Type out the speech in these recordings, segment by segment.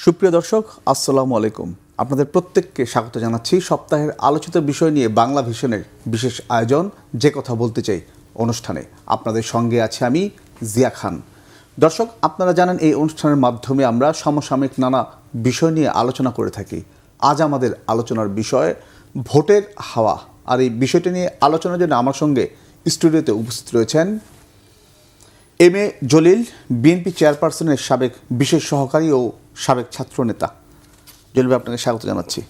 সুপ্রিয় দর্শক, আসসালামু আলাইকুম। আপনাদের প্রত্যেককে স্বাগত জানাচ্ছি সপ্তাহের আলোচিত বিষয় নিয়ে বাংলা ভিশনের বিশেষ আয়োজন যে কথা বলতে চাই অনুষ্ঠানে। আপনাদের সঙ্গে আছে আমি জিয়া খান। দর্শক, আপনারা জানেন এই অনুষ্ঠানের মাধ্যমে আমরা সমসাময়িক নানা বিষয় নিয়ে আলোচনা করে থাকি। আজ আমাদের আলোচনার বিষয় ভোটের হাওয়া। আর এই বিষয়টি নিয়ে আলোচনার জন্য আমার সঙ্গে স্টুডিওতে উপস্থিত রয়েছেন এম এ জলিল, বিএনপি চেয়ারপারসনের সাবেক বিশেষ সহকারী ও সাবেক ছাত্রনেতা। জলিল ভাই, আপনাকে স্বাগত জানাচ্ছি।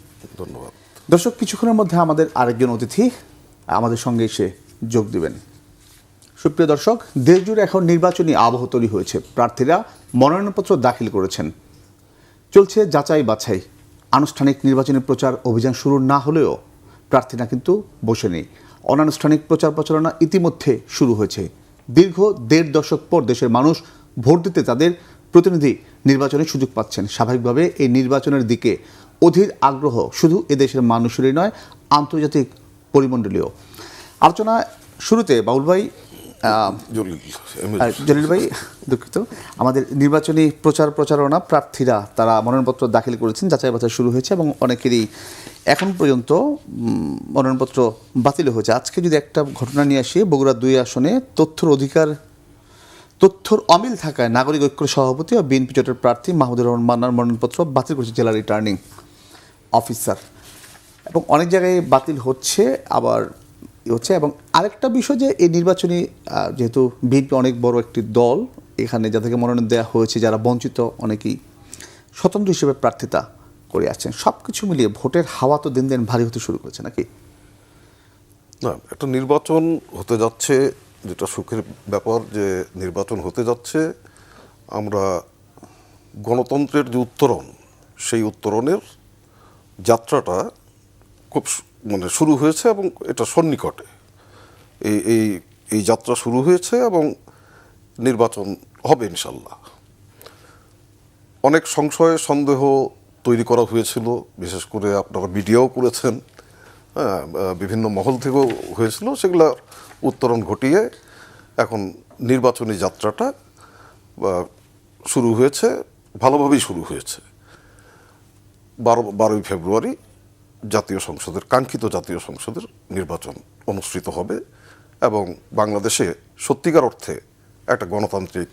ধন্যবাদ। দর্শক, কিছুক্ষণের মধ্যে আমাদের আরেকজন অতিথি আমাদের সঙ্গে এসে যোগ দেবেন। সুপ্রিয় দর্শক, দেশজুড়ে এখন নির্বাচনী আবহ তৈরি হয়েছে। প্রার্থীরা মনোনয়নপত্র দাখিল করেছেন, চলছে যাচাই বাছাই। আনুষ্ঠানিক নির্বাচনী প্রচার অভিযান শুরু না হলেও প্রার্থীরা কিন্তু বসে নেই। অনানুষ্ঠানিক প্রচার প্রচারণা ইতিমধ্যে শুরু হয়েছে। দীর্ঘ ১.৫ দশক পর দেশের মানুষ ভোট দিতে তাদের প্রতিনিধি নির্বাচনের সুযোগ পাচ্ছেন। স্বাভাবিকভাবে এই নির্বাচনের দিকে অধীর আগ্রহ শুধু এদেশের মানুষেরই নয়, আন্তর্জাতিক পরিমণ্ডলীয়। আলোচনা শুরুতে বাউল ভাই, জলিল ভাই, দুঃখিত, আমাদের নির্বাচনী প্রচারণা প্রার্থীরা তারা মনোনয়নপত্র দাখিল করেছেন, যাচাই বাছাই শুরু হয়েছে এবং অনেকেরই এখন পর্যন্ত মনোনয়নপত্র বাতিল হয়েছে। আজকে যদি একটা ঘটনা নিয়ে আসি, বগুড়া ২ আসনে তথ্যর অমিল থাকায় নাগরিক ঐক্যের সভাপতি ও বিএনপি জোটের প্রার্থী মাহমুদুর রহমান মান্নার মনোনয়নপত্র বাতিল করেছে জেলা রিটার্নিং অফিসার। এবং অনেক জায়গায় বাতিল হচ্ছে, আবার হচ্ছে। এবং আরেকটা বিষয় যে এই নির্বাচনী, যেহেতু বিএনপি অনেক বড় একটি দল, এখানে যাদেরকে মনোনয়ন দেওয়া হয়েছে, যারা বঞ্চিত, অনেকেই স্বতন্ত্র হিসেবে প্রার্থিতা করে আসছেন। সব কিছু মিলিয়ে ভোটের হাওয়া তো দিন দিন ভারী হতে শুরু করেছে নাকি? না, একটা নির্বাচন হতে যাচ্ছে, যেটা সুখের ব্যাপার যে নির্বাচন হতে যাচ্ছে। আমরা গণতন্ত্রের যে উত্তরণ, সেই উত্তরণের যাত্রাটা খুব শুরু হয়েছে এবং এটা সন্নিকটে এই যাত্রা শুরু হয়েছে এবং নির্বাচন হবে ইনশাল্লাহ। অনেক সংশয় সন্দেহ তৈরি করা হয়েছিল, বিশেষ করে আপনারা মিডিয়াও করেছেন, বিভিন্ন মহল থেকেও হয়েছিল। সেগুলোর উত্তরণ ঘটিয়ে এখন নির্বাচনী যাত্রাটা শুরু হয়েছে, ভালোভাবেই শুরু হয়েছে। 12ই ফেব্রুয়ারি জাতীয় সংসদের, কাঙ্ক্ষিত জাতীয় সংসদের নির্বাচন অনুষ্ঠিত হবে এবং বাংলাদেশে সত্যিকার অর্থে একটা গণতান্ত্রিক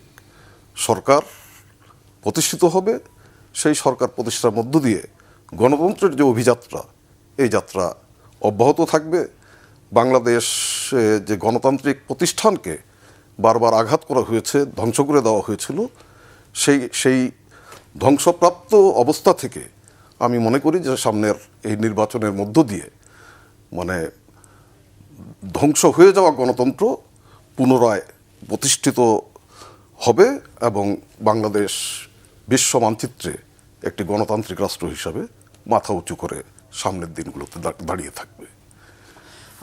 সরকার প্রতিষ্ঠিত হবে। সেই সরকার প্রতিষ্ঠার মধ্য দিয়ে গণতন্ত্রের যে অভিযাত্রা, এই যাত্রা অব্যাহত থাকবে। বাংলাদেশে যে গণতান্ত্রিক প্রতিষ্ঠানকে বারবার আঘাত করা হয়েছে, ধ্বংস করে দেওয়া হয়েছিল, সেই ধ্বংসপ্রাপ্ত অবস্থা থেকে আমি মনে করি যে সামনের এই নির্বাচনের মধ্য দিয়ে ধ্বংস হয়ে যাওয়া গণতন্ত্র পুনরায় প্রতিষ্ঠিত হবে এবং বাংলাদেশ বিশ্ব মানচিত্রে একটি গণতান্ত্রিক রাষ্ট্র হিসাবে মাথা উঁচু করে সামনের দিনগুলোতে দাঁড়িয়ে থাকবে।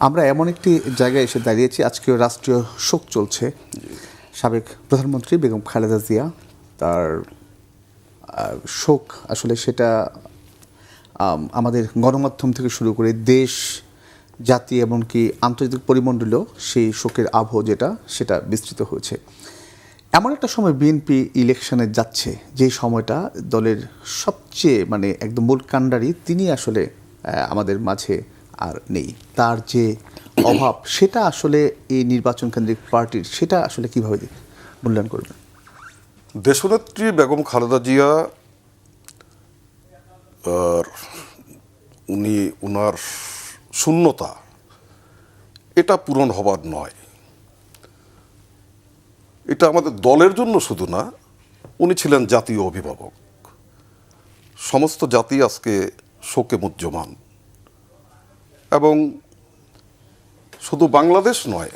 আমরা এমন একটি জায়গায় এসে দাঁড়িয়েছি, আজকেও রাষ্ট্রীয় শোক চলছে। সাবেক প্রধানমন্ত্রী বেগম খালেদা জিয়া, তার শোক আসলে সেটা আমাদের গণমাধ্যম থেকে শুরু করে দেশ, জাতি, এমনকি আন্তর্জাতিক পরিমণ্ডলেও সেই শোকের আবহ সেটা বিস্তৃত হয়েছে। এমন একটা সময় বিএনপি ইলেকশনে যাচ্ছে, যে সময়টা দলের সবচেয়ে একদম মূল কাণ্ডারি তিনি আসলে আমাদের মাঝে আর নেই। তার যে অভাব, সেটা আসলে এই নির্বাচন কেন্দ্রিক পার্টির, সেটা আসলে কীভাবে মূল্যায়ন করবেন? দেশনেত্রী বেগম খালেদা জিয়া, উনার শূন্যতা এটা পূরণ হবার নয়। এটা আমাদের দলের জন্য শুধু না, উনি ছিলেন জাতীয় অভিভাবক। সমস্ত জাতি আজকে শোকে মুহ্যমান এবং শুধু বাংলাদেশ নয়,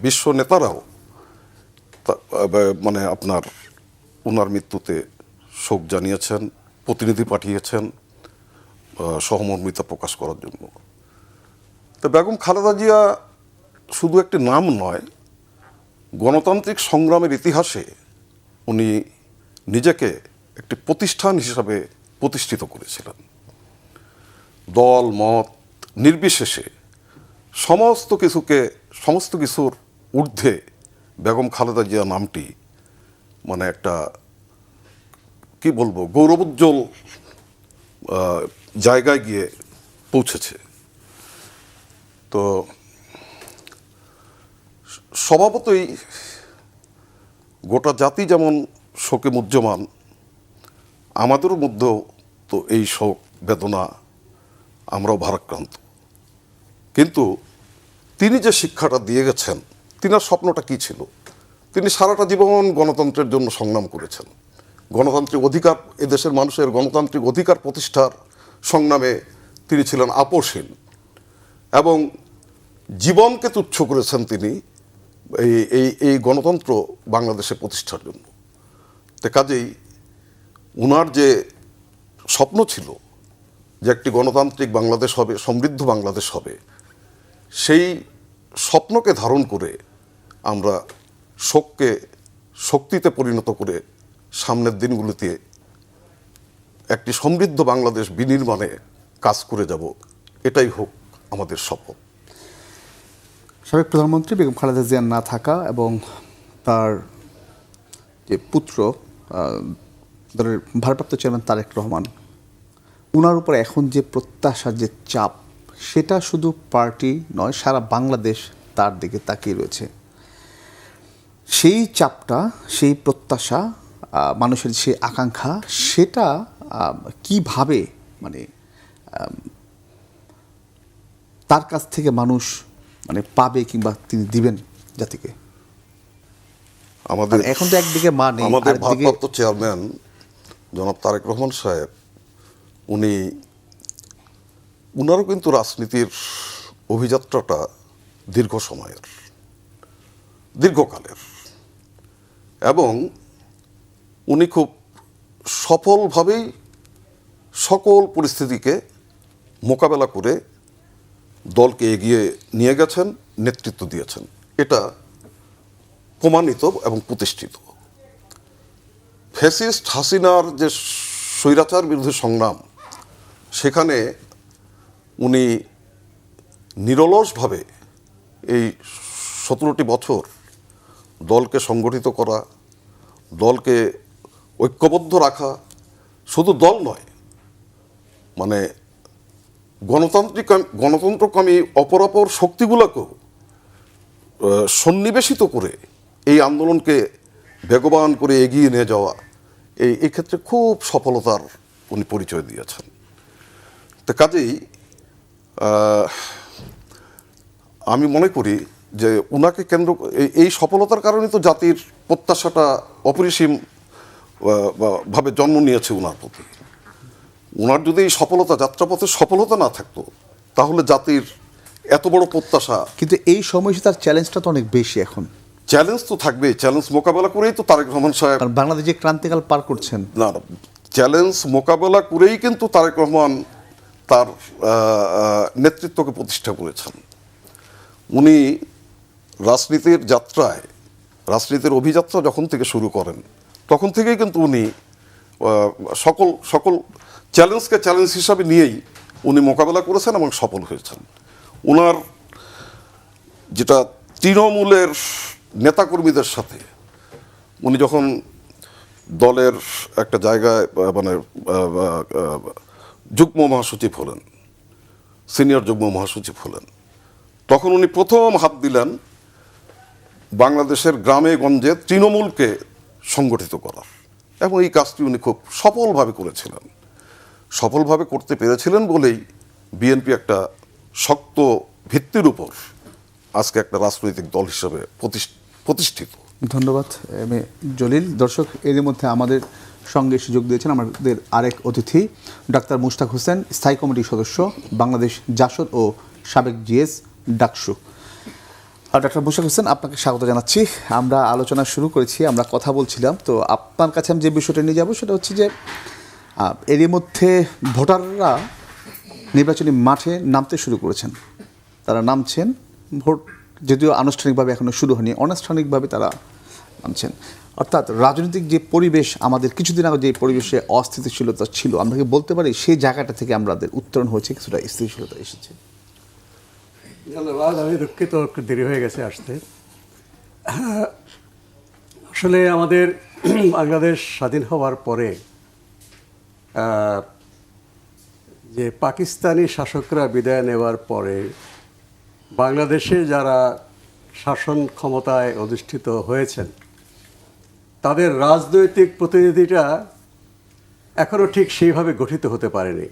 বিশ্ব নেতারাও আপনার ওনার মৃত্যুতে শোক জানিয়েছেন, প্রতিনিধি পাঠিয়েছেন সহমর্মিতা প্রকাশ করার জন্য। তো বেগম খালেদা জিয়া শুধু একটি নাম নয়, গণতান্ত্রিক সংগ্রামের ইতিহাসে উনি নিজেকে একটি প্রতিষ্ঠান হিসাবে প্রতিষ্ঠিত করেছিলেন। দল মত নির্বিশেষে সমস্ত কিছুর ঊর্ধ্বে বেগম খালেদা জিয়া নামটি মানে একটা কি বলবো গৌরবোজ্জ্বল জায়গায় গিয়ে পৌঁছেছে। তো স্বভাবতই গোটা জাতি যেমন শোকে মুহ্যমান, আমাদের মধ্যেও তো এই শোক বেদনা, আমরাও ভারাক্রান্ত। কিন্তু তিনি যে শিক্ষাটা দিয়ে গেছেন, তিনার স্বপ্নটা কি ছিল? তিনি সারাটা জীবন গণতন্ত্রের জন্য সংগ্রাম করেছেন। গণতান্ত্রিক অধিকার, এদেশের মানুষের গণতান্ত্রিক অধিকার প্রতিষ্ঠার সংগ্রামে তিনি ছিলেন আপোষহীন এবং জীবনকে তুচ্ছ করেছেন তিনি এই গণতন্ত্র বাংলাদেশে প্রতিষ্ঠার জন্য। তো কাজেই উনার যে স্বপ্ন ছিল যে একটি গণতান্ত্রিক বাংলাদেশ হবে, সমৃদ্ধ বাংলাদেশ হবে, সেই স্বপ্নকে ধারণ করে আমরা শোককে শক্তিতে পরিণত করে সামনের দিনগুলিতে একটি সমৃদ্ধ বাংলাদেশ বিনির্মাণে কাজ করে যাব, এটাই হোক আমাদের শপথ। সাবেক প্রধানমন্ত্রী বেগম খালেদা জিয়ার না থাকা এবং তার যে পুত্র দলের ভারপ্রাপ্ত চেয়ারম্যান তারেক রহমান, ওনার উপর এখন যে প্রত্যাশার যে চাপ, সেটা শুধু পার্টি নয়, সারা বাংলাদেশ তার দিকে তাকিয়ে রয়েছে। সেই চাপটা, সেই প্রত্যাশা, মানুষের সেই আকাঙ্ক্ষা, সেটা কিভাবে মানে তার কাছ থেকে মানুষ মানে পাবে কিংবা তিনি দিবেন জাতিকে? আমাদের এখন তো একদিকে মা নেই, আমাদের আরেকদিকে ভারপ্রাপ্ত চেয়ারম্যান জনাব তারেক রহমান সাহেব, উনারও কিন্তু রাজনীতির অভিযাত্রাটা দীর্ঘ সময়ের, দীর্ঘকালের, এবং উনি খুব সফলভাবেই সকল পরিস্থিতিকে মোকাবেলা করে দলকে এগিয়ে নিয়ে গেছেন, নেতৃত্ব দিয়েছেন। এটা প্রমাণিত এবং প্রতিষ্ঠিত। ফ্যাসিস্ট হাসিনার যে স্বৈরাচার বিরুদ্ধে সংগ্রাম, সেখানে উনি নিরলসভাবে এই 17টি বছর দলকে সংগঠিত করা, দলকে ঐক্যবদ্ধ রাখা, শুধু দল নয়, মানে গণতন্ত্রকামী অপরাপর শক্তিগুলোকেও সন্নিবেশিত করে এই আন্দোলনকে বেগবান করে এগিয়ে নিয়ে যাওয়া, এই ক্ষেত্রে খুব সফলতার উনি পরিচয় দিয়েছেন। তো কাজেই আমি মনে করি যে উনাকে কেন্দ্র এই সফলতার কারণে তো জাতির প্রত্যাশাটা অপরিসীম ভাবে জন্ম নিয়েছে উনার প্রতি। উনার যদি এই সফলতা, যাত্রাপথের সফলতা না থাকতো, তাহলে জাতির এত বড় প্রত্যাশা। কিন্তু এই সময় তার চ্যালেঞ্জটা তো অনেক বেশি। এখন চ্যালেঞ্জ তো থাকবে, চ্যালেঞ্জ মোকাবেলা করেই তো তারেক রহমান সাহেব বাংলাদেশে ক্রান্তিকাল পার করছেন। না, চ্যালেঞ্জ মোকাবেলা করেই কিন্তু তারেক রহমান তার নেতৃত্বকে প্রতিষ্ঠা করেছেন। উনি রাজনীতির যাত্রায়, রাজনীতির অভিযাত্রা যখন থেকে শুরু করেন, তখন থেকেই কিন্তু উনি সকল চ্যালেঞ্জকে চ্যালেঞ্জ হিসাবে নিয়েই উনি মোকাবেলা করেছেন এবং সফল হয়েছেন। উনার যেটা তৃণমূলের নেতাকর্মীদের সাথে উনি যখন দলের একটা জায়গায় মানে যুগ্ম মহাসচিব হলেন, সিনিয়র যুগ্ম মহাসচিব হলেন, তখন উনি প্রথম হাত দিলেন বাংলাদেশের গ্রামে গঞ্জে তৃণমূলকে সংগঠিত করার, এবং এই কাজটি উনি খুব সফলভাবে করেছিলেন। সফলভাবে করতে পেরেছিলেন বলেই বিএনপি একটা শক্ত ভিত্তির উপর আজকে একটা রাজনৈতিক দল হিসেবে প্রতিষ্ঠিত। ধন্যবাদ এম এ জলিল। দর্শক, এর মধ্যে আমাদের সঙ্গে সুযোগ দিয়েছেন আমাদের আরেক অতিথি ডাক্তার মুশতাক হোসেন, স্থায়ী কমিটির সদস্য, বাংলাদেশ জাসদ ও সাবেক জিএস ডাকসু। ডাক্তার মুশতাক হোসেন, আপনাকে স্বাগত জানাচ্ছি। আমরা আলোচনা শুরু করেছি, আমরা কথা বলছিলাম, তো আপনার কাছে আমি যে বিষয়টা নিয়ে যাব সেটা হচ্ছে যে এরই মধ্যে ভোটাররা নির্বাচনী মাঠে নামতে শুরু করেছেন। তারা নামছেন, ভোট যদিও আনুষ্ঠানিকভাবে এখনও শুরু হয়নি, অনানুষ্ঠানিকভাবে তারা নামছেন। অর্থাৎ রাজনৈতিক যে পরিবেশ আমাদের কিছুদিন আগে যে পরিবেশে অস্থিতিশীলতা ছিল, আমরা কি বলতে পারি সেই জায়গাটা থেকে আমাদের উত্তরণ হয়েছে, কিছুটা স্থিতিশীলতা এসেছে? ধন্যবাদ। আমি দুঃখিত, একটু দেরি হয়ে গেছে আসতে। আসলে আমাদের বাংলাদেশ স্বাধীন হওয়ার পরে যে পাকিস্তানি শাসকরা বিদায় নেওয়ার পরে বাংলাদেশে যারা শাসন ক্ষমতায় অধিষ্ঠিত হয়েছেন তাদের রাজনৈতিক প্রতিনিধিটা এখনও ঠিক সেইভাবে গঠিত হতে পারেনি।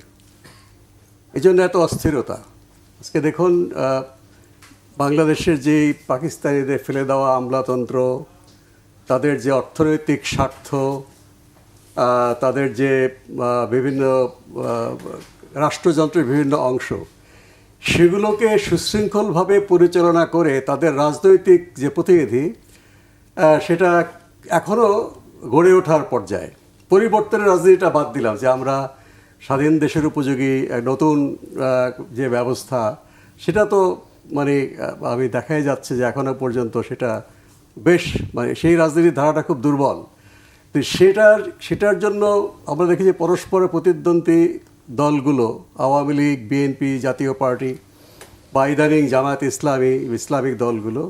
এই জন্য এত অস্থিরতা। আজকে দেখুন বাংলাদেশের যেই পাকিস্তানিদের ফেলে দেওয়া আমলাতন্ত্র, তাদের যে অর্থনৈতিক স্বার্থ, তাদের যে বিভিন্ন রাষ্ট্রযন্ত্রের বিভিন্ন অংশ, সেগুলোকে সুশৃঙ্খলভাবে পরিচালনা করে তাদের রাজনৈতিক যে প্রতিনিধি সেটা এখনও গড়ে ওঠার পর্যায়ে। পরিবর্তনের রাজনীতিটা বাদ দিলাম, যে আমরা স্বাধীন দেশের উপযোগী নতুন যে ব্যবস্থা, সেটা তো মানে আমি দেখাই যাচ্ছে যে এখনও পর্যন্ত সেটা বেশ মানে সেই রাজনীতির ধারাটা খুব দুর্বল। তো সেটার জন্য আমরা দেখি যে পরস্পরের প্রতিদ্বন্দ্বী দলগুলো, আওয়ামী লীগ, বিএনপি, জাতীয় পার্টি বা ইদানিং জামায়াত ইসলামী, ইসলামিক দলগুলো,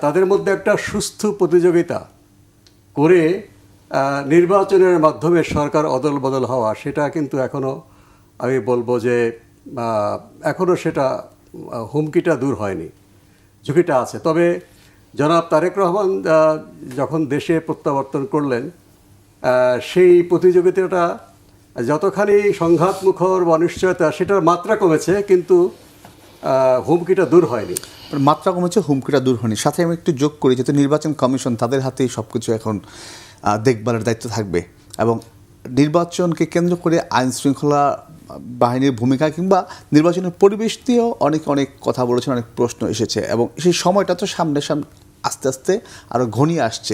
তাদের মধ্যে একটা সুস্থ প্রতিযোগিতা করে নির্বাচনের মাধ্যমে সরকার অদল বদল হওয়া, সেটা কিন্তু এখনও আমি বলবো যে এখনও সেটা হুমকিটা দূর হয়নি, ঝুঁকিটা আছে। তবে জনাব তারেক রহমান যখন দেশে প্রত্যাবর্তন করলেন, সেই প্রতিযোগিতাটা যতখানি সংঘাতমুখর বা অনিশ্চয়তা, সেটার মাত্রা কমেছে, কিন্তু হুমকিটা দূর হয়নি। মাত্রা কমেছে, হুমকিটা দূর হয়নি। সাথে আমি একটু যোগ করি, যেহেতু নির্বাচন কমিশন তাদের হাতেই সব কিছু এখন দেখভালের দায়িত্ব থাকবে, এবং নির্বাচনকে কেন্দ্র করে আইন শৃঙ্খলা বাহিনীর ভূমিকা কিংবা নির্বাচনের পরিবেশ দিয়েও অনেক কথা বলেছেন, অনেক প্রশ্ন এসেছে, এবং সেই সময়টা তো সামনে আস্তে আস্তে আরও ঘনিয়ে আসছে।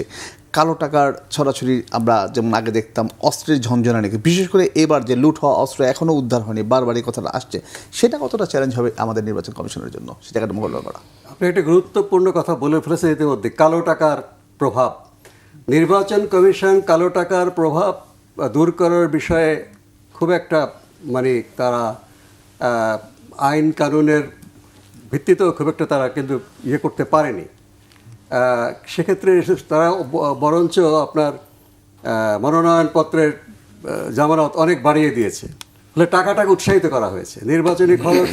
কালো টাকার ছড়াছড়ি আমরা যেমন আগে দেখতাম, অস্ত্রের ঝঞ্ঝনানি, বিশেষ করে এবার যে লুট হওয়া অস্ত্র এখনও উদ্ধার হয়নি, বারবারই কথাটা আসছে, সেটা কতটা চ্যালেঞ্জ হবে আমাদের নির্বাচন কমিশনের জন্য, সেটাকে মোকাবিলা করা? আপনি একটা গুরুত্বপূর্ণ কথা বলে ফেলেছেন ইতিমধ্যে, কালো টাকার প্রভাব। নির্বাচন কমিশন কালো টাকার প্রভাব দূর করার বিষয়ে খুব একটা মানে তারা আইন কানুনের ভিত্তিতেও খুব একটা তারা কিন্তু করতে পারেনি। সেক্ষেত্রে তারা বরঞ্চ আপনার মনোনয়নপত্রের জামানত অনেক বাড়িয়ে দিয়েছে, ফলে টাকাটাকে উৎসাহিত করা হয়েছে। নির্বাচনী খরচ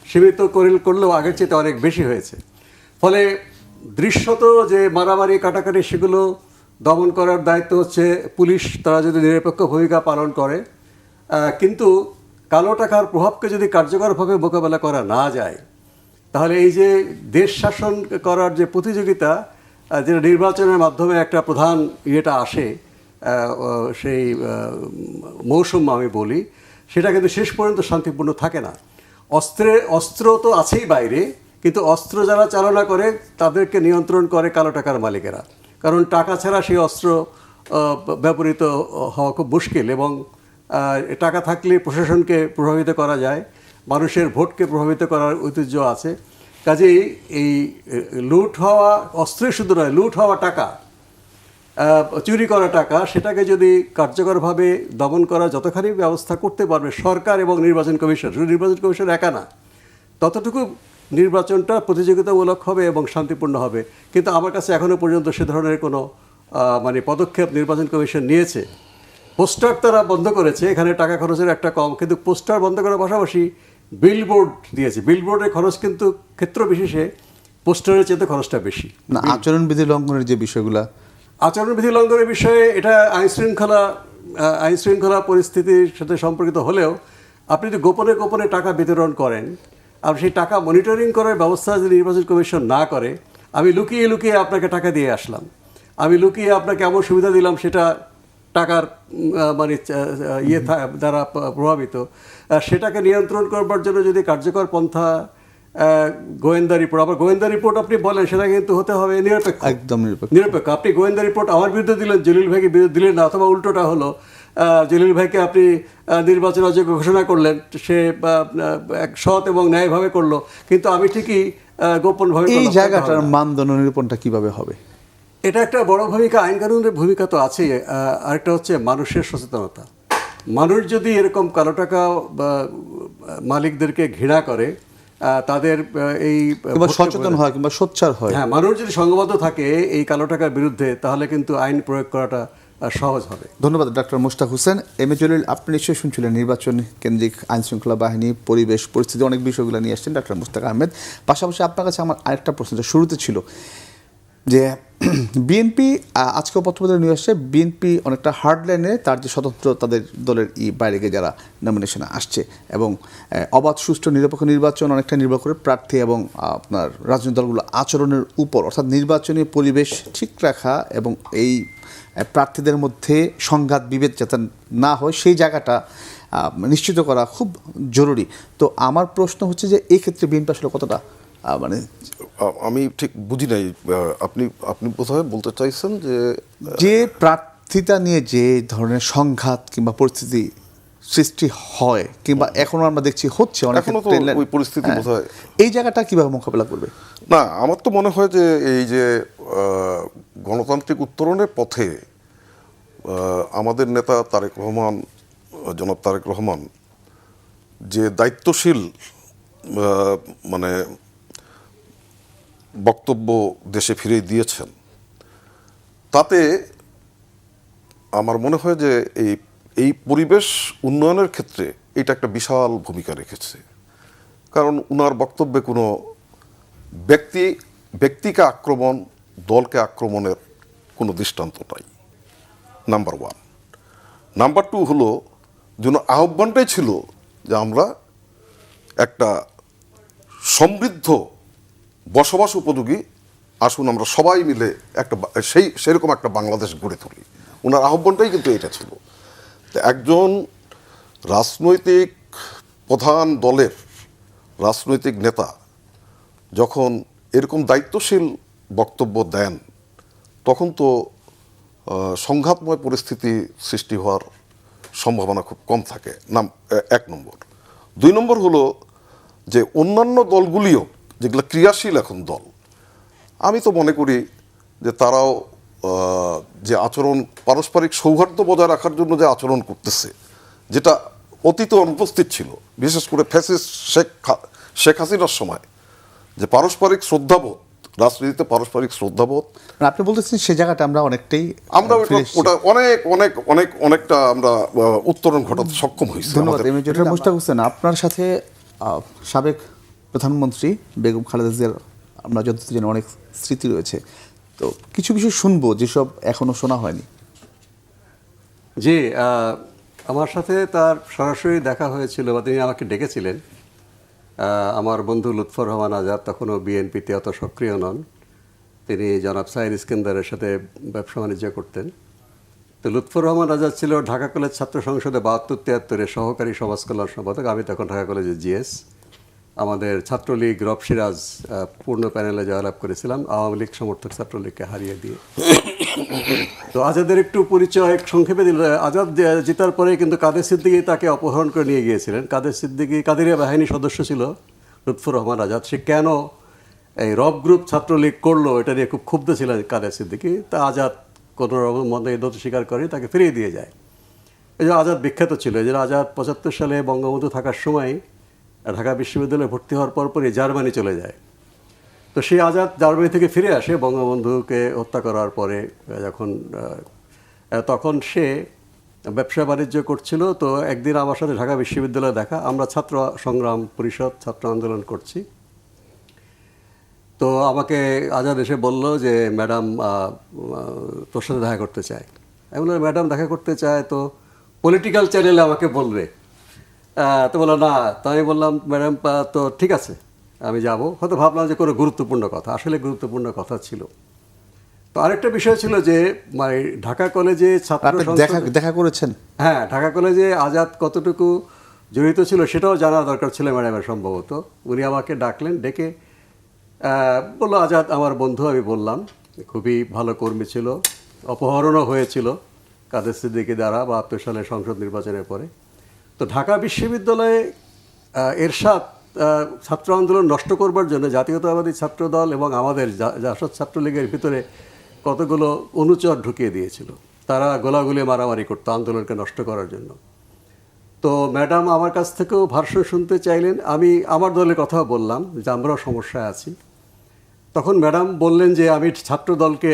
সীমিত করলেও আগের চেয়ে অনেক বেশি হয়েছে। ফলে দৃশ্যত যে মারামারি কাটাকাটি, সেগুলো দমন করার দায়িত্ব হচ্ছে পুলিশ, তারা যদি নিরপেক্ষ ভূমিকা পালন করে। কিন্তু কালো টাকার প্রভাবকে যদি কার্যকরভাবে মোকাবেলা করা না যায়, তাহলে এই যে দেশ শাসন করার যে প্রতিযোগিতা, যেটা নির্বাচনের মাধ্যমে একটা প্রধান ইয়েটা আসে, সেই মৌসুম আমি বলি, সেটা কিন্তু শেষ পর্যন্ত শান্তিপূর্ণ থাকে না। অস্ত্র তো আছেই বাইরে, কিন্তু অস্ত্র যারা চালনা করে তাদেরকে নিয়ন্ত্রণ করে কালো টাকার মালিকেরা, কারণ টাকা ছাড়া সেই অস্ত্র ব্যবহৃত হওয়া খুব মুশকিল, এবং টাকা থাকলে প্রশাসনকে প্রভাবিত করা যায়, মানুষের ভোটকে প্রভাবিত করার ঐতিহ্য আছে। কাজেই এই লুট হওয়া, অস্ত্রে শুধু নয়, লুট হওয়া টাকা, চুরি করা টাকা, সেটাকে যদি কার্যকরভাবে দমন করা যতখানি ব্যবস্থা করতে পারবে সরকার এবং নির্বাচন কমিশন, শুধু নির্বাচন কমিশন একা না, ততটুকু নির্বাচনটা প্রতিযোগিতামূলক হবে এবং শান্তিপূর্ণ হবে। কিন্তু আমার কাছে এখনও পর্যন্ত সে ধরনের কোনো মানে পদক্ষেপ নির্বাচন কমিশন নিয়েছে। পোস্টার তারা বন্ধ করেছে, এখানে টাকা খরচের একটা কম, কিন্তু পোস্টার বন্ধ করার পাশাপাশি বিলবোর্ড দিয়েছে। বিলবোর্ডের খরচ কিন্তু ক্ষেত্র বিশেষে পোস্টারের চেয়ে খরচটা বেশি। না, আচরণবিধি লঙ্ঘনের যে বিষয়গুলো, আচরণবিধি লঙ্ঘনের বিষয়ে এটা আইন শৃঙ্খলা পরিস্থিতির সাথে সম্পর্কিত হলেও আপনি যদি গোপনে গোপনে টাকা বিতরণ করেন, আর সেই টাকা মনিটরিং করার ব্যবস্থা যদি নির্বাচন কমিশন না করে, আমি লুকিয়ে লুকিয়ে আপনাকে টাকা দিয়ে আসলাম, আমি লুকিয়ে আপনাকে এমন সুবিধা দিলাম, সেটা টাকার মানে দ্বারা প্রভাবিত, সেটাকে নিয়ন্ত্রণ করবার জন্য যদি কার্যকর পন্থা গোয়েন্দা রিপোর্ট, আবার গোয়েন্দা রিপোর্ট আপনি বলেন, সেটা কিন্তু হতে হবে নিরপেক্ষ, একদম নিরপেক্ষ। আপনি গোয়েন্দা রিপোর্ট আমার বিরুদ্ধে দিলেন, জলিল ভাইকে বিরুদ্ধে দিলেন না, অথবা উল্টোটা হলো, জলিল ভাইকে আপনি নির্বাচন অযোগ্য ঘোষণা করলেন, সে এক সৎ এবং ন্যায়ভাবে করলো, কিন্তু আমি ঠিকই গোপনভাবে। এই জায়গাটার মানদণ্ড নিরূপণটা কিভাবে হবে? এটা একটা বড় ভূমিকা, আইন কানুনের ভূমিকা তো আছেই। আরেকটা হচ্ছে মানুষের সচেতনতা। মানুষ যদি এরকম কালো টাকা মালিকদেরকে ঘৃণা করে, তাদের এই কিংবা সচেতন হয় কিংবা সোচ্চার হয়। হ্যাঁ, মানুষ যদি সংঘবদ্ধ থাকে এই কালো টাকার বিরুদ্ধে, তাহলে কিন্তু আইন প্রয়োগ করাটা সহজ হবে। ধন্যবাদ doctor Mushtaq Hossain. M A Jalil, আপনি নিশ্চয়ই শুনছিলেন নির্বাচন কেন্দ্রিক আইন শৃঙ্খলা বাহিনী, পরিবেশ, পরিস্থিতি, অনেক বিষয়গুলো নিয়ে আসছেন ডক্টর মুশতাক আহমেদ। পাশাপাশি আপনার কাছে আমার আরেকটা প্রশ্ন যে শুরুতে ছিল যে বিএনপি আজকেও পত্রপত্রে নিয়ে আসছে, বিএনপি অনেকটা হার্ডলাইনে তার যে স্বতন্ত্র তাদের দলের বাইরে গিয়ে যারা নমিনেশনে আসছে এবং অবাধ সুষ্ঠু নিরপেক্ষ নির্বাচন অনেকটা নির্ভর করে প্রার্থী এবং আপনার রাজনৈতিক দলগুলো আচরণের উপর, অর্থাৎ নির্বাচনী পরিবেশ ঠিক রাখা এবং এই প্রার্থীদের মধ্যে সংঘাত বিভেদ যাতে না হয় সেই জায়গাটা নিশ্চিত করা খুব জরুরি। তো আমার প্রশ্ন হচ্ছে যে এই ক্ষেত্রে বিএনপি আসলে কতটা মানে আমি ঠিক বুঝি নাই, আপনি আপনি বোধহয় বলতে চাইছেন যে প্রার্থিতা নিয়ে যে ধরনের সংঘাত কিংবা পরিস্থিতি সৃষ্টি হয় কিংবা এখনো আমরা দেখছি হচ্ছে অনেক এখনো তো ক্ষেত্রে, ওই পরিস্থিতি হ্যাঁ, বোধহয়। এই জায়গাটা কিভাবে মোকাবেলা করবে? না, আমার তো মনে হয় যে এই যে গণতান্ত্রিক উত্তরণের পথে আমাদের নেতা তারেক রহমান, জনাব তারেক রহমান যে দায়িত্বশীল মানে বক্তব্য দেশে ফিরে দিয়েছেন, তাতে আমার মনে হয় যে এই পরিবেশ উন্নয়নের ক্ষেত্রে এটা একটা বিশাল ভূমিকা রেখেছে। কারণ উনার বক্তব্যে কোনো ব্যক্তিকে আক্রমণ, দলকে আক্রমণের কোনো দৃষ্টান্ত নাই, নাম্বার ওয়ান। নাম্বার টু হলো যেন আহ্বানটাই ছিল যে আমরা একটা সমৃদ্ধ বসবাস উপযোগী, আসুন আমরা সবাই মিলে একটা সেরকম একটা বাংলাদেশ গড়ে তুলি। ওনার আহ্বানটাই কিন্তু এটা ছিল। তো একজন রাজনৈতিক প্রধান দলের রাজনৈতিক নেতা যখন এরকম দায়িত্বশীল বক্তব্য দেন, তখন তো সংঘাতময় পরিস্থিতি সৃষ্টি হওয়ার সম্ভাবনা খুব কম থাকে, এক নম্বর। দুই নম্বর হলো যে অন্যান্য দলগুলিও যেগুলো ক্রিয়াশীল এখন দল, আমি তো মনে করি যে তারাও যে আচরণ, পারস্পরিক সৌহার্দ্য বজায় রাখার জন্য যে আচরণ করতেছে, যেটা অতীতে অনুপস্থিত ছিল, বিশেষ করে ফ্যাসিস্ট শেখ হাসিনার সময়, যে পারস্পরিক শ্রদ্ধাবোধ, রাজনীতিতে পারস্পরিক শ্রদ্ধাবোধ, আপনি বলতেছেন সেই জায়গাটা আমরা অনেকটাই আমরা ওটা অনেকটা আমরা উত্তরণ ঘটাতে সক্ষম হয়েছি। ধন্যবাদ এম এ জলিল। মুশতাক হোসেন, আপনার সাথে সাবেক প্রধানমন্ত্রী বেগম খালেদা জিয়ার আমরা যতটুকু জানি অনেক স্মৃতি রয়েছে, তো কিছু কিছু শুনবো যেসব এখনো শোনা হয়নি। জি, আমার সাথে তার সরাসরি দেখা হয়েছিল বা তিনি আমাকে ডেকেছিলেন। আমার বন্ধু লুৎফর রহমান আজাদ তখনও বিএনপিতে অত সক্রিয় নন, তিনি জনাব সাইদ ইস্কেন্দারের সাথে ব্যবসা বাণিজ্য করতেন। তো লুৎফর রহমান আজাদ ছিল ঢাকা কলেজ ছাত্র সংসদে 72-73 সহকারী সমাজ কল্যাণ সম্পাদক। আমি তখন ঢাকা কলেজের জিএস। আমাদের ছাত্রলীগ রব সিরাজ পূর্ণ প্যানেলে জয়লাভ করেছিলাম আওয়ামী লীগ সমর্থক ছাত্রলীগকে হারিয়ে দিয়ে। তো আজাদের একটু পরিচয় সংক্ষেপে দিল। আজাদ জেতার পরে কিন্তু কাদের সিদ্দিকী তাকে অপহরণ করে নিয়ে গিয়েছিলেন। কাদের সিদ্দিকী কাদেরিয়া বাহিনীর সদস্য ছিল লুৎফর রহমান আজাদ। সে কেন এই রব গ্রুপ ছাত্রলীগ করলো এটা নিয়ে খুব ক্ষুব্ধ ছিলেন কাদের সিদ্দিকী। তা আজাদ কোনো রকম মধ্যে দোষ স্বীকার করে তাকে ফিরিয়ে দিয়ে যায়। এই যে আজাদ বিখ্যাত ছিল, এই যে আজাদ 75 সালে বঙ্গবন্ধু থাকার সময় ঢাকা বিশ্ববিদ্যালয়ে ভর্তি হওয়ার পরপরই জার্মানি চলে যায়। তো সেই আজাদ জার্মানি থেকে ফিরে আসে বঙ্গবন্ধুকে হত্যা করার পরে, তখন সে ব্যবসা বাণিজ্য করছিল। তো একদিন আমার সাথে ঢাকা বিশ্ববিদ্যালয়ে দেখা, আমরা ছাত্র সংগ্রাম পরিষদ ছাত্র আন্দোলন করছি। তো আমাকে আজাদ এসে বলল যে ম্যাডাম তোর সাথে দেখা করতে চায়। আমি বললাম ম্যাডাম দেখা করতে চায় তো পলিটিক্যাল চ্যানেলে আমাকে বলবে। তো বললাম না। তো আমি বললাম ম্যাডাম তো ঠিক আছে আমি যাব। হয়তো ভাবলাম যে কোনো গুরুত্বপূর্ণ কথা, আসলে গুরুত্বপূর্ণ কথা ছিল। তো আরেকটা বিষয় ছিল যে মানে ঢাকা কলেজে ছাত্র দেখা করেছেন? হ্যাঁ, ঢাকা কলেজে আজাদ কতটুকু জড়িত ছিল সেটাও জানা দরকার ছিল ম্যাডামের সম্ভবত। উনি আমাকে ডাকলেন, ডেকে বললো আজাদ আমার বন্ধু। আমি বললাম খুবই ভালো কর্মী ছিল, অপহরণও হয়েছিল কাদের সিদ্দিকী দ্বারা 72 সালে সংসদ নির্বাচনের পরে। তো ঢাকা বিশ্ববিদ্যালয়ে এরশাদ ছাত্র আন্দোলন নষ্ট করবার জন্য জাতীয়তাবাদী ছাত্রদল এবং আমাদের জাসদ ছাত্রলীগের ভিতরে কতগুলো অনুচর ঢুকিয়ে দিয়েছিল। তারা গোলাগুলি মারামারি করতো আন্দোলনকে নষ্ট করার জন্য। তো তো ম্যাডাম আমার কাছ থেকেও ভার্সন শুনতে চাইলেন। আমি আমার দলের কথা বললাম যে আমরাও সমস্যায় আছি। তখন ম্যাডাম বললেন যে আমি ছাত্র দলকে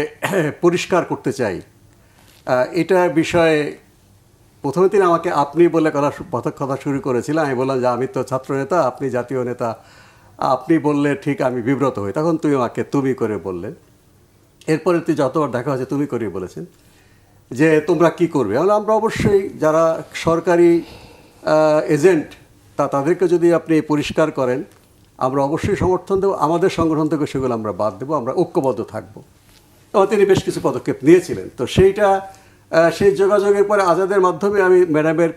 পরিষ্কার করতে চাই। এটা বিষয়ে প্রথমে তিনি আমাকে আপনি বলে কথা শুরু করেছিলেন। আমি বললাম যে আমি তো ছাত্র নেতা, আপনি জাতীয় নেতা, আপনি বললে ঠিক আমি বিব্রত হই। তখন তুমি আমাকে তুমি করে বললেন। এরপরে তুই যতবার দেখা হয়েছে তুমি করে বলেছেন যে তোমরা কি করবে। আমরা অবশ্যই যারা সরকারি এজেন্ট তাদেরকে যদি আপনি পরিষ্কার করেন আমরা অবশ্যই সমর্থন দেবো। আমাদের সংগঠন থেকে সেগুলো আমরা বাদ দেবো, আমরা ঐক্যবদ্ধ থাকবো। এবং তিনি বেশ কিছু পদক্ষেপ নিয়েছিলেন। তো সেই যোগাযোগের পরে আজাদের মাধ্যমে আমি ম্যাডামের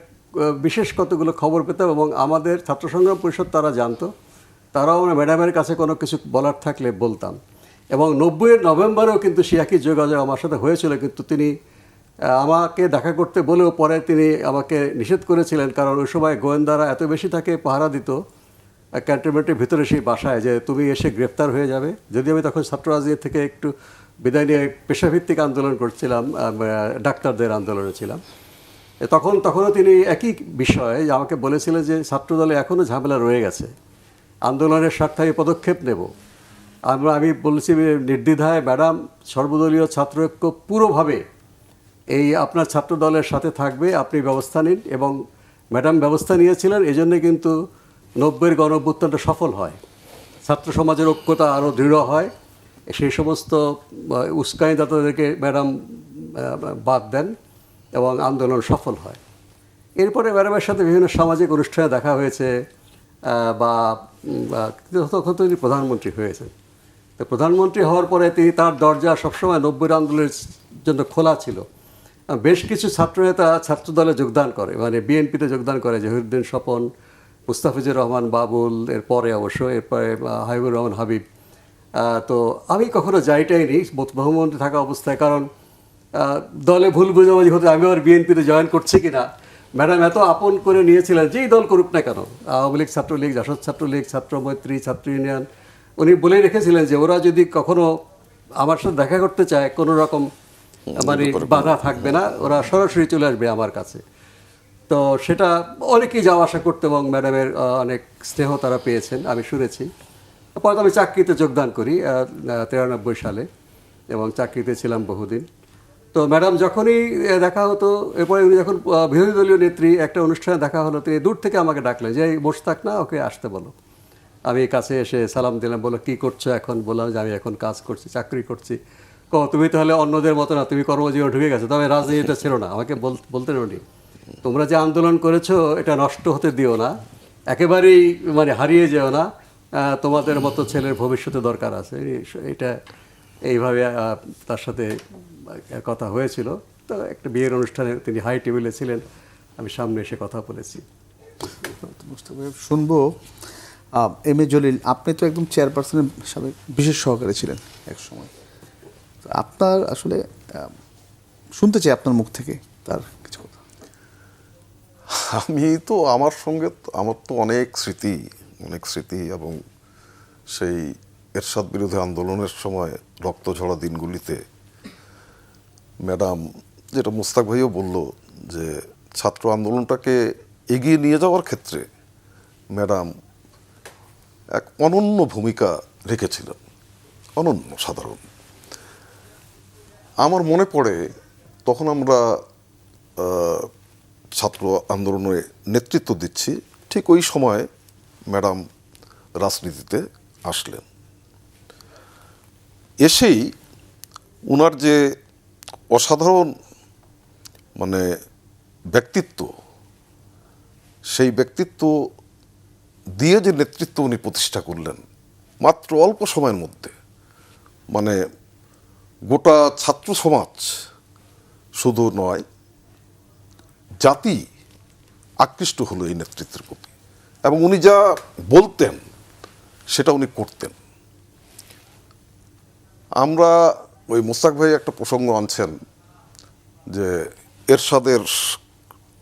বিশেষ কতগুলো খবর পেতাম এবং আমাদের ছাত্র সংগ্রাম পরিষদ তারা জানতো, তারাও আমরা ম্যাডামের কাছে কোনো কিছু বলার থাকলে বলতাম। এবং 90-এর নভেম্বরেও কিন্তু সে একই যোগাযোগ আমার সাথে হয়েছিল, কিন্তু তিনি আমাকে দেখা করতে বলেও পরে তিনি আমাকে নিষেধ করেছিলেন, কারণ ওই সময় গোয়েন্দারা এত বেশি তাকে পাহারা দিত ক্যান্টনমেন্টের ভিতরে সেই বাসায় যে তুমি এসে গ্রেফতার হয়ে যাবে। যদি আমি তখন ছাত্র রাজনীতি থেকে একটু বিদায় নিয়ে পেশাভিত্তিক আন্দোলন করছিলাম, ডাক্তারদের আন্দোলনে ছিলাম, তখনও তিনি একই বিষয়ে আমাকে বলেছিলেন যে ছাত্রদলে এখনও ঝামেলা রয়ে গেছে, আন্দোলনের স্বার্থে আমি পদক্ষেপ নেব। আমি বলেছি নির্দ্বিধায় ম্যাডাম সর্বদলীয় ছাত্র ঐক্য পুরোভাবে এই আপনার ছাত্র দলের সাথে থাকবে, আপনি ব্যবস্থা নিন। এবং ম্যাডাম ব্যবস্থা নিয়েছিলেন, এই জন্যে কিন্তু 90-এর গণঅভ্যুত্থানটা সফল হয়, ছাত্র সমাজের ঐক্যতা আরও দৃঢ় হয়। সেই সমস্ত উস্কানিদাতাদেরকে ম্যাডাম বাদ দেন এবং আন্দোলন সফল হয়। এরপরে ম্যাডামের সাথে বিভিন্ন সামাজিক অনুষ্ঠানে দেখা হয়েছে বা তখন তিনি প্রধানমন্ত্রী হয়েছেন। তো প্রধানমন্ত্রী হওয়ার পরে তিনি তার দরজা সবসময় 90-এর আন্দোলনের জন্য খোলা ছিল। বেশ কিছু ছাত্রনেতা ছাত্র দলে যোগদান করে, মানে বিএনপিতে যোগদান করে, জহিরুদ্দিন স্বপন, মুস্তাফিজুর রহমান বাবুল, এরপরে অবশ্য এরপরে হাবিবুর রহমান হাবিব। তো আমি কখনো যাইটাইনি প্রধানমন্ত্রী থাকা অবস্থায়, কারণ দলে ভুল বোঝাবুঝি হতে আমি আর বিএনপিতে জয়েন করছি কিনা ম্যাডাম এত আপন করে নিয়েছিলেন, যেই দল করুক না কেন, আওয়ামী লীগ, ছাত্রলীগ, জাসদ ছাত্রলীগ, ছাত্র মৈত্রী, ছাত্র ইউনিয়ন, উনি বলেই রেখেছিলেন যে ওরা যদি কখনো আমার সাথে দেখা করতে চায় কোনো রকম মানে বাধা থাকবে না, ওরা সরাসরি চলে আসবে আমার কাছে। তো সেটা অনেকেই যাওয়া আসা করতে এবং ম্যাডামের অনেক স্নেহ তারা পেয়েছেন, আমি শুনেছি। পরে আমি চাকরিতে যোগদান করি 93 সালে এবং চাকরিতে ছিলাম বহুদিন। তো ম্যাডাম যখনই দেখা হতো, এরপরে উনি যখন বিরোধী দলীয় নেত্রী, একটা অনুষ্ঠানে দেখা হলো, তিনি দূর থেকে আমাকে ডাকলেন যে বসে থাক না, ওকে আসতে বলো। আমি কাছে এসে সালাম দিলাম, বলো কী করছো এখন? বললাম যে আমি এখন কাজ করছি, চাকরি করছি। তুমি তাহলে অন্যদের মতো না, তুমি কর্মজীবনে ঢুকে গেছো, তবে রাজনীতিটা ছিল না। আমাকে বলতেন উনি, তোমরা যে আন্দোলন করেছো এটা নষ্ট হতে দিও না, একেবারেই মানে হারিয়ে যেও না, তোমাদের মতো ছেলের ভবিষ্যতে দরকার আছে। এটা এইভাবে তার সাথে কথা হয়েছিল। তো একটা বিয়ের অনুষ্ঠানে তিনি হাই টেবিলে ছিলেন, আমি সামনে এসে কথা বলেছি। শুনবো এম এ জলিল, আপনি তো একদম চেয়ারপারসনের সাবেক বিশেষ সহকারী ছিলেন এক সময়। আপনার আসলে শুনতে চাই আপনার মুখ থেকে তার কিছু কথা। আমি তো আমার তো অনেক স্মৃতি এবং সেই এরশাদ বিরোধী আন্দোলনের সময় রক্ত ঝরা দিনগুলিতে ম্যাডাম, যেটা মুস্তাক ভাইও বলল, যে ছাত্র আন্দোলনটাকে এগিয়ে নিয়ে যাওয়ার ক্ষেত্রে ম্যাডাম এক অনন্য ভূমিকা রেখেছিলেন, অনন্য, সাধারণ। আমার মনে পড়ে তখন আমরা ছাত্র আন্দোলনে নেতৃত্ব দিচ্ছি, ঠিক ওই সময় ম্যাডাম রাজনীতিতে আসলেন। এসেই ওনার যে অসাধারণ মানে ব্যক্তিত্ব, সেই ব্যক্তিত্ব দিয়ে যে নেতৃত্ব উনি প্রতিষ্ঠা করলেন মাত্র অল্প সময়ের মধ্যে, মানে গোটা ছাত্র সমাজ শুধু নয়, জাতি আকৃষ্ট হলো এই নেতৃত্বের প্রতি। এবং উনি যা বলতেন সেটা উনি করতেন। আমরা ওই মুস্তাক ভাই একটা প্রসঙ্গ আনছেন যে এরশাদের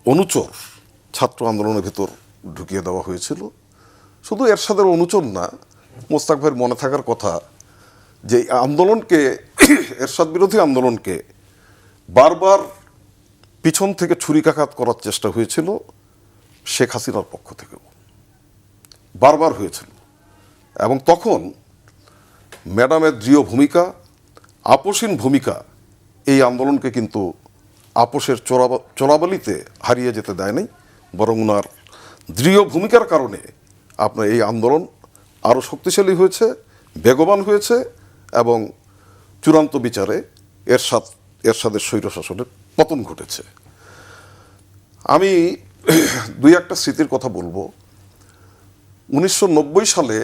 অনুচর ছাত্র আন্দোলনের ভিতর ঢুকিয়ে দেওয়া হয়েছিল। শুধু এরশাদের অনুচর না, মুস্তাক ভাইয়ের মনে থাকার কথা যে আন্দোলনকে, এরশাদ বিরোধী আন্দোলনকে বারবার পিছন থেকে ছুরিকাঘাত করার চেষ্টা হয়েছিল শেখ হাসিনার পক্ষ থেকেও বারবার হয়েছিল। এবং তখন ম্যাডামের দৃঢ় ভূমিকা, আপোষহীন ভূমিকা এই আন্দোলনকে কিন্তু আপোষের চোরাবালিতে হারিয়ে যেতে দেয় নাই, বরং ওনার দৃঢ় ভূমিকার কারণে আপনার এই আন্দোলন আরও শক্তিশালী হয়েছে, বেগবান হয়েছে এবং চূড়ান্ত বিচারে এরশাদের স্বৈরশাসনের পতন ঘটেছে। আমি দুই একটা স্মৃতির কথা বলবো। 1990 সালে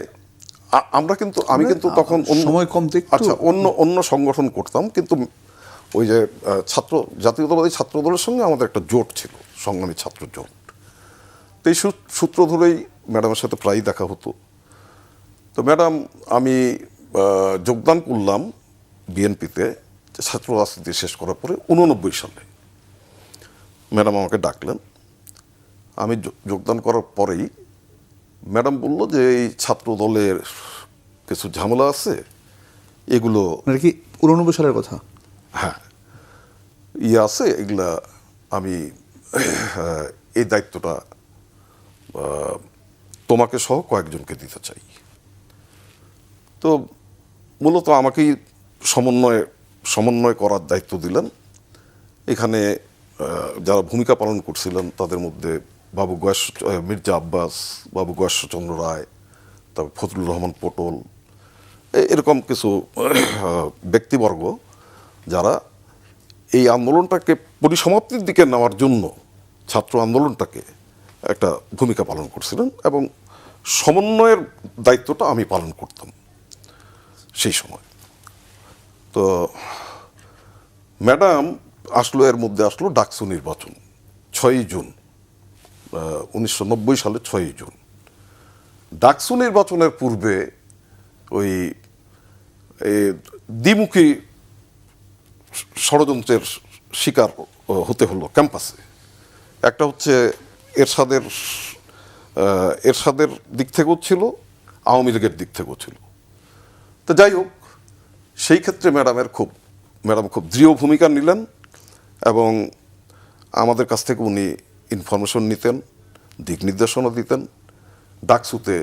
আমি কিন্তু তখন সময় কম তো একটু। আচ্ছা, অন্য সংগঠন করতাম, কিন্তু ওই যে জাতীয়তাবাদী ছাত্র দলের সঙ্গে আমাদের একটা জোট ছিল, সংগ্রামী ছাত্র জোট। তো এই সূত্র ধরেই ম্যাডামের সাথে প্রায়ই দেখা হতো। তো ম্যাডাম, আমি যোগদান করলাম বিএনপিতে ছাত্র রাজনীতি শেষ করার পরে 89 সালে। ম্যাডাম আমাকে ডাকলেন। আমি যোগদান করার পরেই ম্যাডাম বলল যে এই ছাত্র দলের কিছু ঝামেলা আছে, এগুলো মানে কি 89 সালের কথা? হ্যাঁ, আছে, এগুলা আমি এই দায়িত্বটা তোমাকে সহ কয়েকজনকে দিতে চাই। তো মূলত আমাকেই সমন্বয় করার দায়িত্ব দিলেন। এখানে যারা ভূমিকা পালন করছিলেন তাদের মধ্যে মির্জা আব্বাস, বাবু গয়েশ্বরচন্দ্র রায়, তারপর ফজলুর রহমান পটল, এরকম কিছু ব্যক্তিবর্গ যারা এই আন্দোলনটাকে পরিসমাপ্তির দিকে নেওয়ার জন্য ছাত্র আন্দোলনটাকে একটা ভূমিকা পালন করছিলেন, এবং সমন্বয়ের দায়িত্বটা আমি পালন করতাম সেই সময়। তো ম্যাডাম এর মধ্যে আসলো ডাকসু নির্বাচন 6ই জুন, 1990 সালে 6ই জুন। ডাকসু নির্বাচনের পূর্বে ওই দ্বিমুখী ষড়যন্ত্রের শিকার হতে হলো ক্যাম্পাসে। একটা হচ্ছে এরশাদের দিক থেকেও ছিল, আওয়ামী লীগের দিক থেকেও ছিল। তো যাই হোক, সেই ক্ষেত্রে ম্যাডাম খুব দৃঢ় ভূমিকা নিলেন এবং আমাদের কাছ থেকে উনি ইনফরমেশন নিতেন, দিক নির্দেশনা দিতেন। ডাকসুতে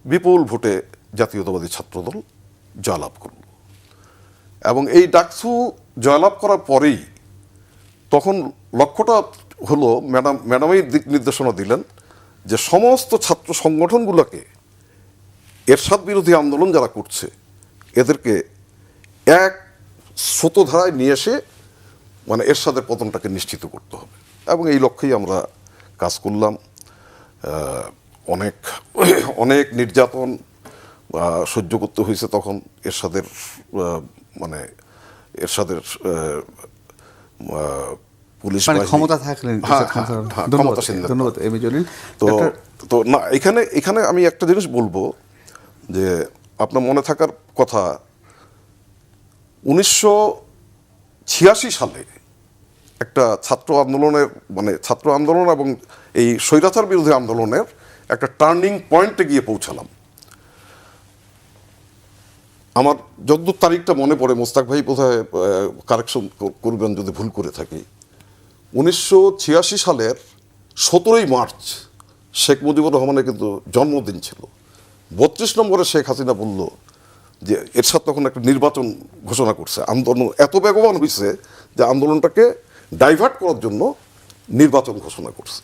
বিপুল ভোটে জাতীয়তাবাদী ছাত্রদল জয়লাভ করল। এবং এই ডাকসু জয়লাভ করার পরেই তখন লক্ষ্যটা হলো, ম্যাডামই দিক নির্দেশনা দিলেন যে সমস্ত ছাত্র সংগঠনগুলোকে এরশাদ বিরোধী আন্দোলন যারা করছে এদেরকে এক স্রোতধারায় নিয়ে এসে মানে এরশাদের পতনটাকে নিশ্চিত করতে হবে। এবং এই লক্ষ্যেই আমরা কাজ করলাম। অনেক নির্যাতন সহ্য করতে হয়েছে তখন এরশাদের পুলিশ ক্ষমতা থাকলেন। ধন্যবাদ এম এ জলিল। তো না, এখানে আমি একটা জিনিস বলবো যে আপনার মনে থাকার কথা, 1986 সালে একটা ছাত্র আন্দোলন এবং এই স্বৈরাচার বিরোধী আন্দোলনের একটা টার্নিং পয়েন্টে গিয়ে পৌঁছালাম। আমার যতদূর তারিখটা মনে পড়ে, মোস্তাক ভাই বোধহয় কারেকশন করবেন যদি ভুল করে থাকি, 1986 সালের 17ই মার্চ শেখ মুজিবুর রহমানের কিন্তু জন্মদিন ছিল। 32 নম্বরে শেখ হাসিনা বলল যে এরশাদ তখন একটা নির্বাচন ঘোষণা করছে। আন্দোলন এত বেগবান হয়েছে যে আন্দোলনটাকে ডাইভার্ট করার জন্য নির্বাচন ঘোষণা করছে।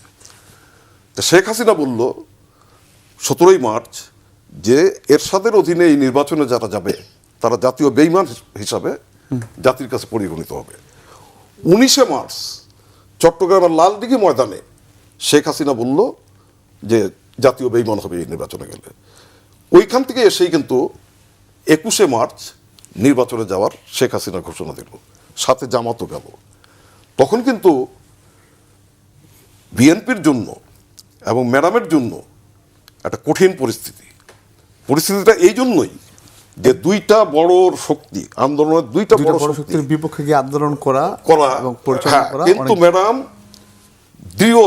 তো শেখ হাসিনা বলল 17ই মার্চ যে এরশাদের অধীনে এই নির্বাচনে যারা যাবে তারা জাতীয় বেঈমান হিসাবে জাতির কাছে পরিগণিত হবে। 19শে মার্চ চট্টগ্রামের লালদিঘি ময়দানে শেখ হাসিনা বলল যে জাতীয় বেঈমান হবে এই নির্বাচনে গেলে। ওইখান থেকে এসেই কিন্তু 21শে মার্চ নির্বাচনে যাওয়ার শেখ হাসিনা ঘোষণা দিল, সাথে জামাতও গেল। তখন কিন্তু বিএনপির জন্য এবং ম্যাডামের জন্য একটা কঠিন পরিস্থিতিটা এই জন্যই যে দুইটা বড় শক্তি আন্দোলনের দুইটা বড় শক্তির বিপক্ষে গিয়ে আন্দোলন করা এবং পরিচালনা করা। কিন্তু ম্যাডাম দৃঢ়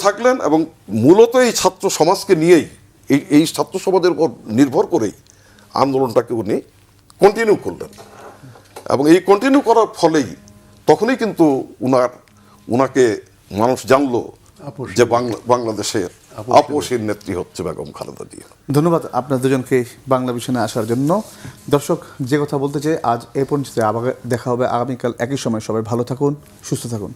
থাকলেন এবং মূলত এই ছাত্র সমাজকে নিয়েই এই ছাত্র সমাজের উপর নির্ভর করেই আন্দোলনটাকে উনি কন্টিনিউ করলেন। এবং এই কন্টিনিউ করার ফলেই তখনই কিন্তু উনাকে মানুষ জানলো যে বাংলাদেশের আপসীর নেত্রী হচ্ছে বেগম খালেদা জিয়া। ধন্যবাদ আপনার দুজনকে বাংলা ভিশনে আসার জন্য। দর্শক, যে কথা বলতে চাই আজ এ পর্যন্ত, আবার দেখা হবে আগামীকাল একই সময়। সবাই ভালো থাকুন, সুস্থ থাকুন।